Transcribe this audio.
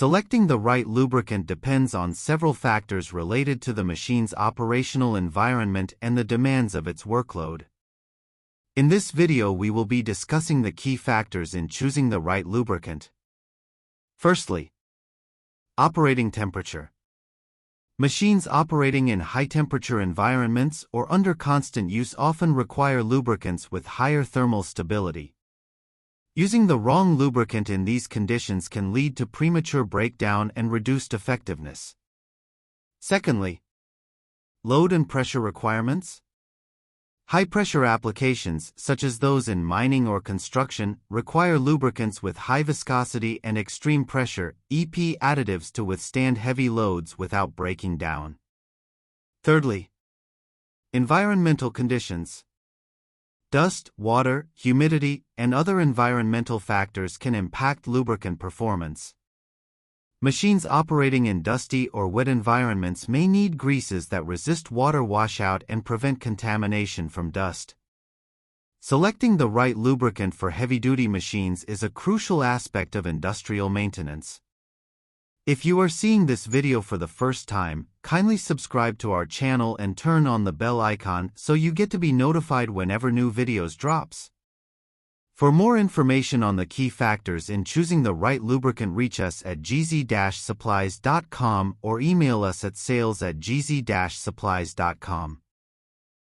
Selecting the right lubricant depends on several factors related to the machine's operational environment and the demands of its workload. In this video, we will be discussing the key factors in choosing the right lubricant. Firstly, operating temperature. Machines operating in high-temperature environments or under constant use often require lubricants with higher thermal stability. Using the wrong lubricant in these conditions can lead to premature breakdown and reduced effectiveness. Secondly, load and pressure requirements. High-pressure applications, such as those in mining or construction, require lubricants with high viscosity and extreme pressure (EP) additives to withstand heavy loads without breaking down. Thirdly, environmental conditions. Dust, water, humidity, and other environmental factors can impact lubricant performance. Machines operating in dusty or wet environments may need greases that resist water washout and prevent contamination from dust. Selecting the right lubricant for heavy-duty machines is a crucial aspect of industrial maintenance. If you are seeing this video for the first time, kindly subscribe to our channel and turn on the bell icon so you get to be notified whenever new videos drops. For more information on the key factors in choosing the right lubricant, reach us at gz-supplies.com or email us at sales@gz-supplies.com.